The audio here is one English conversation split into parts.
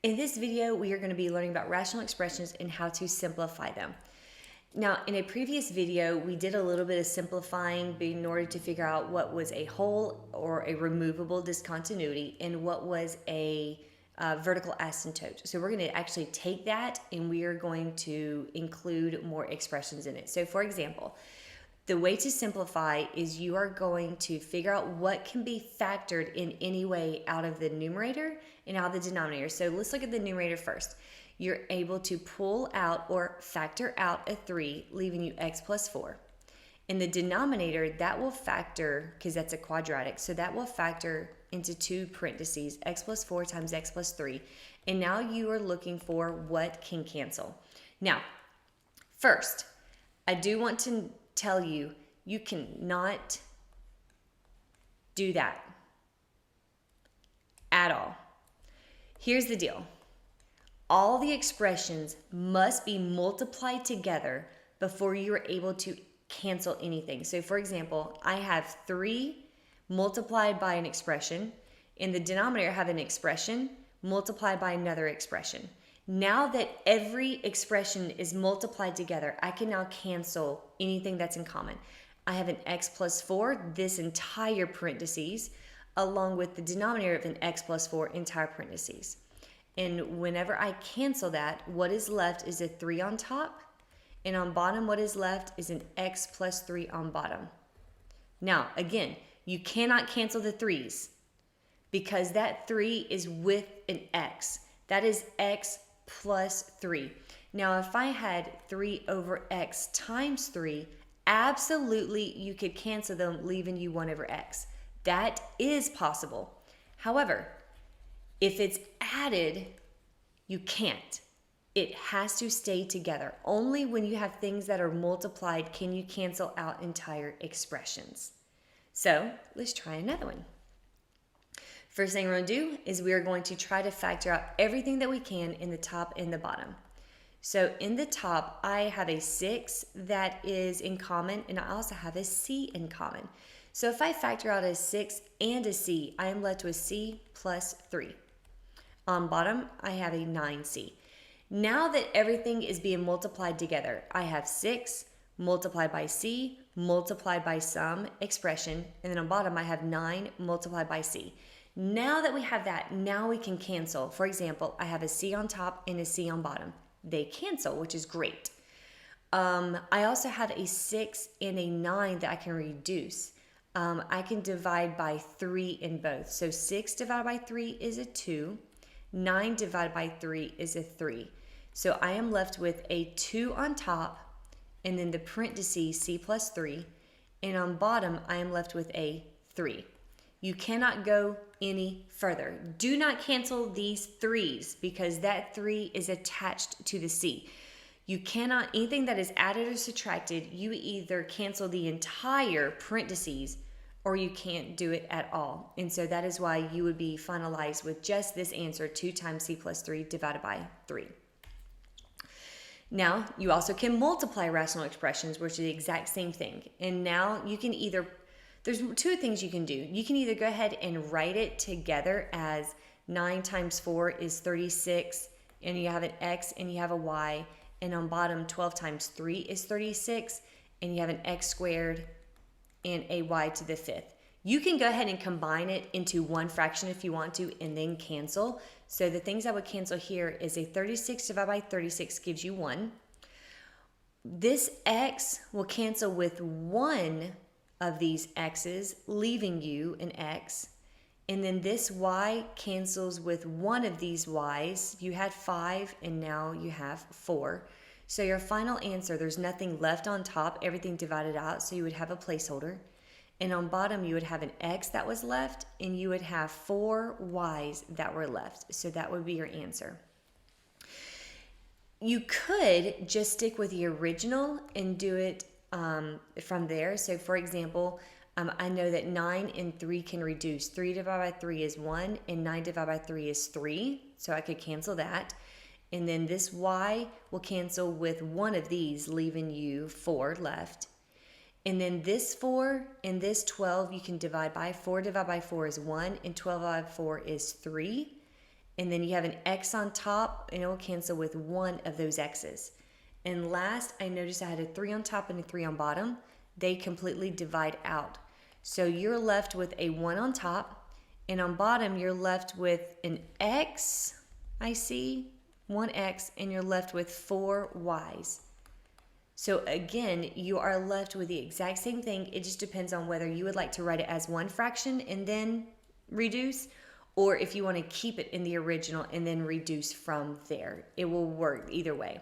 In this video, we are going to be learning about rational expressions and how to simplify them. Now, in a previous video, we did a little bit of simplifying in order to figure out what was a whole or a removable discontinuity and what was a vertical asymptote. So we're going to actually take that and we are going to include more expressions in it. So for example, the way to simplify is you are going to figure out what can be factored in any way out of the numerator and out of the denominator. So let's look at the numerator first. You're able to pull out or factor out a 3, leaving you x plus 4. In the denominator, that will factor, because that's a quadratic, so that will factor into 2 parentheses, x plus 4 times x plus 3. And now you are looking for what can cancel. Now, first, I do want to tell you, you cannot do that at all. Here's the deal. All the expressions must be multiplied together before you are able to cancel anything. So for example, I have 3 multiplied by an expression. In the denominator, I have an expression multiplied by another expression. Now that every expression is multiplied together, I can now cancel anything that's in common. I have an x plus 4, this entire parentheses, along with the denominator of an x plus 4 entire parentheses. And whenever I cancel that, what is left is a 3 on top, and on bottom what is left is an x plus 3 on bottom. Now, again, you cannot cancel the 3's because that 3 is with an x. That is x plus 3. Now, if I had 3 over x times 3, absolutely you could cancel them, leaving you 1 over x. That is possible. However, if it's added, you can't. It has to stay together. Only when you have things that are multiplied can you cancel out entire expressions. So let's try another one. First thing we're going to do is we are going to try to factor out everything that we can in the top and the bottom. So in the top, I have a 6 that is in common, and I also have a c in common. So if I factor out a 6 and a c, I am left with c plus 3. On bottom, I have a 9c. Now that everything is being multiplied together, I have 6 multiplied by c multiplied by some expression, and then on bottom I have 9 multiplied by c. Now that we have that, now we can cancel. For example, I have a c on top and a c on bottom. They cancel, which is great. I also have a 6 and a 9 that I can reduce. I can divide by 3 in both. So 6 divided by 3 is a 2. 9 divided by 3 is a 3. So I am left with a 2 on top, and then the parentheses c plus 3. And on bottom, I am left with a 3. You cannot go any further. Do not cancel these 3's because that 3 is attached to the c. You cannot, anything that is added or subtracted, you either cancel the entire parentheses or you can't do it at all. And so that is why you would be finalized with just this answer, 2 times c plus 3 divided by 3. Now, you also can multiply rational expressions, which is the exact same thing. And now you can either, there's 2 things you can do. You can either go ahead and write it together as 9 times 4 is 36, and you have an x and you have a y, and on bottom 12 times 3 is 36, and you have an x squared and a y to the 5th. You can go ahead and combine it into one fraction if you want to and then cancel. So the things I would cancel here is a 36 divided by 36 gives you 1. This x will cancel with one of these x's, leaving you an x. And then this y cancels with one of these y's. You had 5 and now you have 4. So your final answer, there's nothing left on top, everything divided out, so you would have a placeholder. And on bottom, you would have an x that was left, and you would have 4 y's that were left. So that would be your answer. You could just stick with the original and do it from there. So for example, I know that 9 and 3 can reduce. 3 divided by 3 is 1, and 9 divided by 3 is 3. So I could cancel that. And then this y will cancel with one of these, leaving you 4 left. And then this 4 and this 12 you can divide by. 4 divided by 4 is 1, and 12 divided by 4 is 3. and then you have an x on top, and it will cancel with one of those x's. And last, I noticed I had a 3 on top and a 3 on bottom. They completely divide out. So you're left with a 1 on top, and on bottom you're left with an x, I see, 1x, and you're left with 4 y's. So again, you are left with the exact same thing. It just depends on whether you would like to write it as one fraction and then reduce, or if you want to keep it in the original and then reduce from there. It will work either way.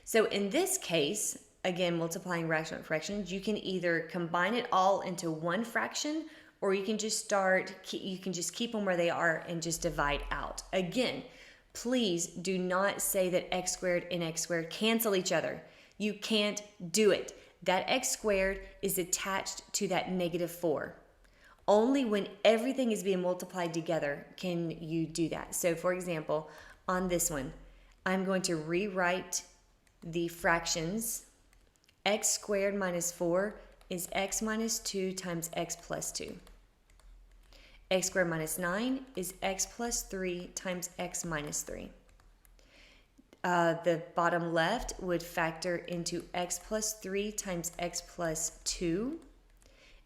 So in this case, again, multiplying rational fractions, you can either combine it all into one fraction, or you can just keep them where they are and just divide out. Again, please do not say that x squared and x squared cancel each other. You can't do it. That x squared is attached to that -4. Only when everything is being multiplied together can you do that. So for example, on this one, I'm going to rewrite the fractions. X squared minus 4 is x minus 2 times x plus 2. X squared minus 9 is x plus 3 times x minus 3. The bottom left would factor into x plus 3 times x plus 2.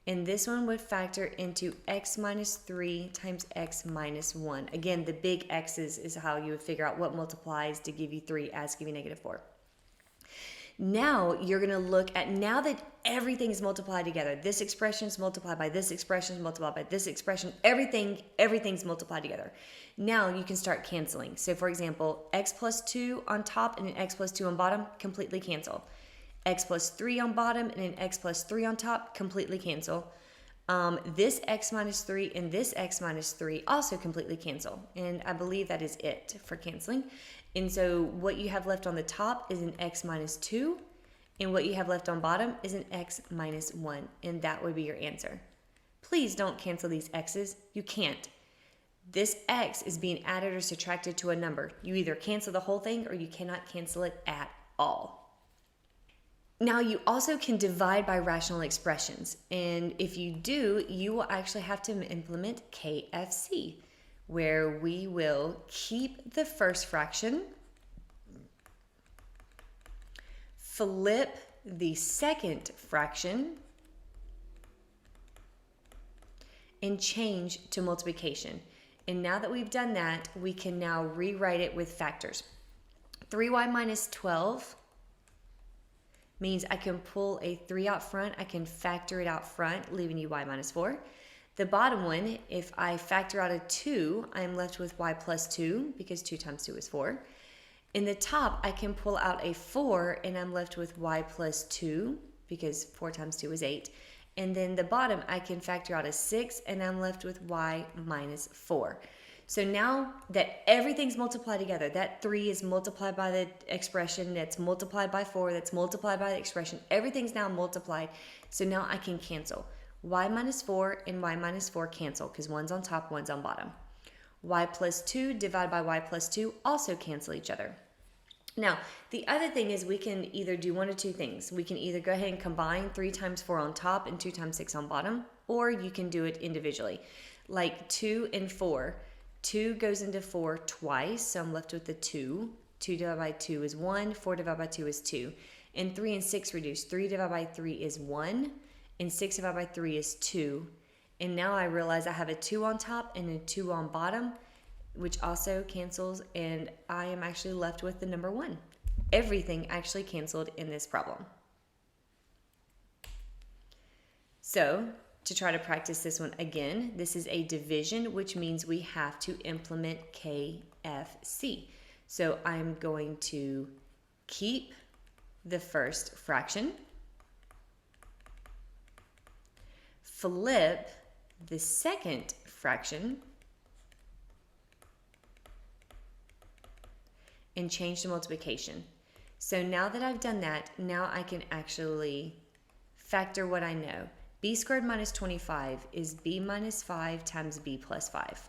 And this one would factor into x minus 3 times x minus 1. Again, the big x's is how you would figure out what multiplies to give you 3 as give you -4. Now you're going to look at, now that everything is multiplied together, this expression is multiplied by this expression is multiplied by this expression, everything's multiplied together. Now you can start canceling. So for example, x plus 2 on top and an x plus 2 on bottom completely cancel. X plus 3 on bottom and an x plus 3 on top completely cancel. This x minus 3 and this x minus 3 also completely cancel. And I believe that is it for canceling. And so what you have left on the top is an x minus 2, and what you have left on bottom is an x minus 1, and that would be your answer. Please don't cancel these x's. You can't. This x is being added or subtracted to a number. You either cancel the whole thing or you cannot cancel it at all. Now you also can divide by rational expressions, and if you do, you will actually have to implement KFC, where we will keep the first fraction, flip the second fraction, and change to multiplication. And now that we've done that, we can now rewrite it with factors. 3y minus 12 means I can pull a 3 out front, I can factor it out front, leaving you y minus 4. The bottom one, if I factor out a 2, I'm left with y plus 2, because 2 times 2 is 4. In the top, I can pull out a 4, and I'm left with y plus 2, because 4 times 2 is 8. And then the bottom, I can factor out a 6, and I'm left with y minus 4. So now that everything's multiplied together, that 3 is multiplied by the expression, that's multiplied by 4, that's multiplied by the expression, everything's now multiplied. So now I can cancel. Y minus 4 and y minus 4 cancel because one's on top, one's on bottom. Y plus 2 divided by y plus 2 also cancel each other. Now, the other thing is we can either do one of two things. We can either go ahead and combine 3 times 4 on top and 2 times 6 on bottom, or you can do it individually. Like 2 and 4. 2 goes into 4 twice, so I'm left with the 2. 2 divided by 2 is 1. 4 divided by 2 is 2. And 3 and 6 reduce. 3 divided by 3 is 1. And 6 divided by 3 is 2. And now I realize I have a 2 on top and a 2 on bottom, which also cancels, and I am actually left with the number 1. Everything actually canceled in this problem. So, to try to practice this one again, this is a division, which means we have to implement KFC. So I'm going to keep the first fraction, flip the second fraction, and change to multiplication. So now that I've done that, now I can actually factor what I know. B squared minus 25 is b minus 5 times b plus 5.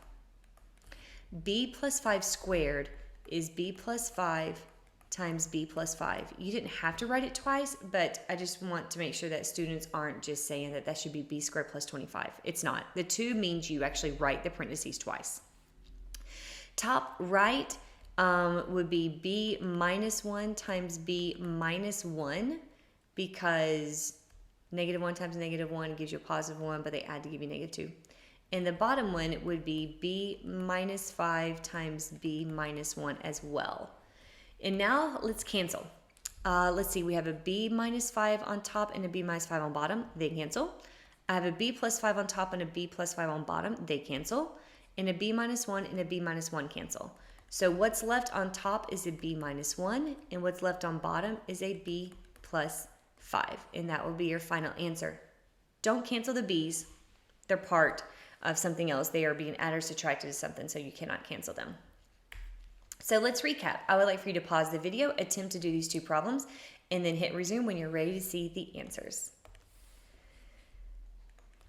B plus 5 squared is b plus 5 times b plus 5. You didn't have to write it twice, but I just want to make sure that students aren't just saying that that should be b squared plus 25. It's not. The 2 means you actually write the parentheses twice. Top right would be b minus 1 times b minus 1, because -1 times -1 gives you a positive 1, but they add to give you -2. And the bottom one would be b minus 5 times b minus 1 as well. And now let's cancel. Let's see, we have a b minus 5 on top and a b minus 5 on bottom. They cancel. I have a b plus 5 on top and a b plus 5 on bottom. They cancel. And a b minus 1 and a b minus 1 cancel. So what's left on top is a b minus 1, and what's left on bottom is a b plus 5. And that will be your final answer. Don't cancel the b's. They're part of something else. They are being added or subtracted to something, so you cannot cancel them. So let's recap. I would like for you to pause the video, attempt to do these two problems, and then hit resume when you're ready to see the answers.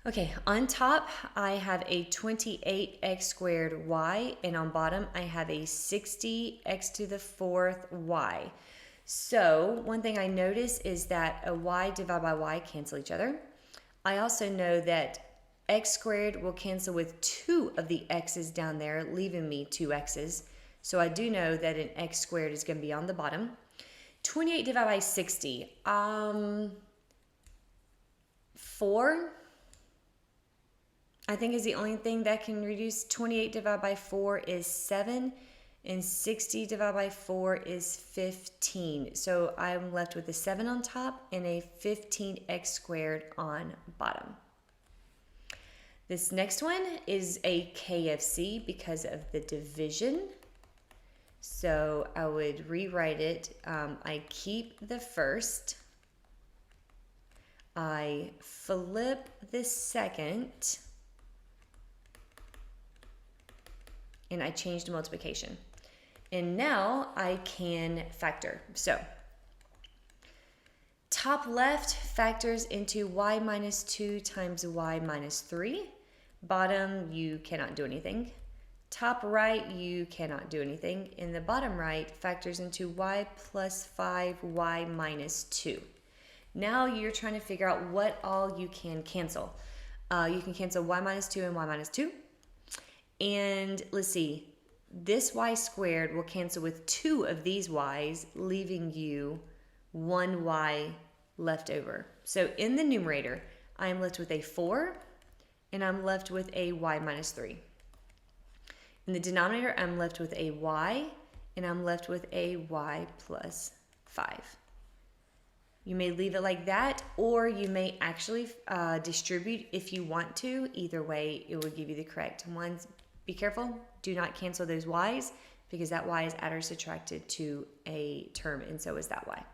Okay, on top, I have a 28x squared y, and on bottom, I have a 60x to the 4th y. So one thing I notice is that a y divided by y cancel each other. I also know that x squared will cancel with 2 of the x's down there, leaving me 2 x's. So I do know that an x squared is going to be on the bottom. 28 divided by 60. 4, I think, is the only thing that can reduce. 28 divided by 4 is 7, and 60 divided by 4 is 15. So I'm left with a 7 on top and a 15x squared on bottom. This next one is a KFC because of the division. So I would rewrite it. I keep the first. I flip the second. And I change to multiplication. And now I can factor. So top left factors into y minus 2 times y minus 3. Bottom, you cannot do anything. Top right, you cannot do anything. And the bottom right factors into y plus 5, y minus 2. Now you're trying to figure out what all you can cancel. You can cancel y minus 2 and y minus 2. And let's see, this y squared will cancel with 2 of these y's, leaving you 1 y left over. So in the numerator, I am left with a 4, and I'm left with a y minus 3. In the denominator, I'm left with a y, and I'm left with a y plus 5. You may leave it like that, or you may actually distribute if you want to. Either way, it will give you the correct ones. Be careful, do not cancel those y's, because that y is added or subtracted to a term, and so is that y.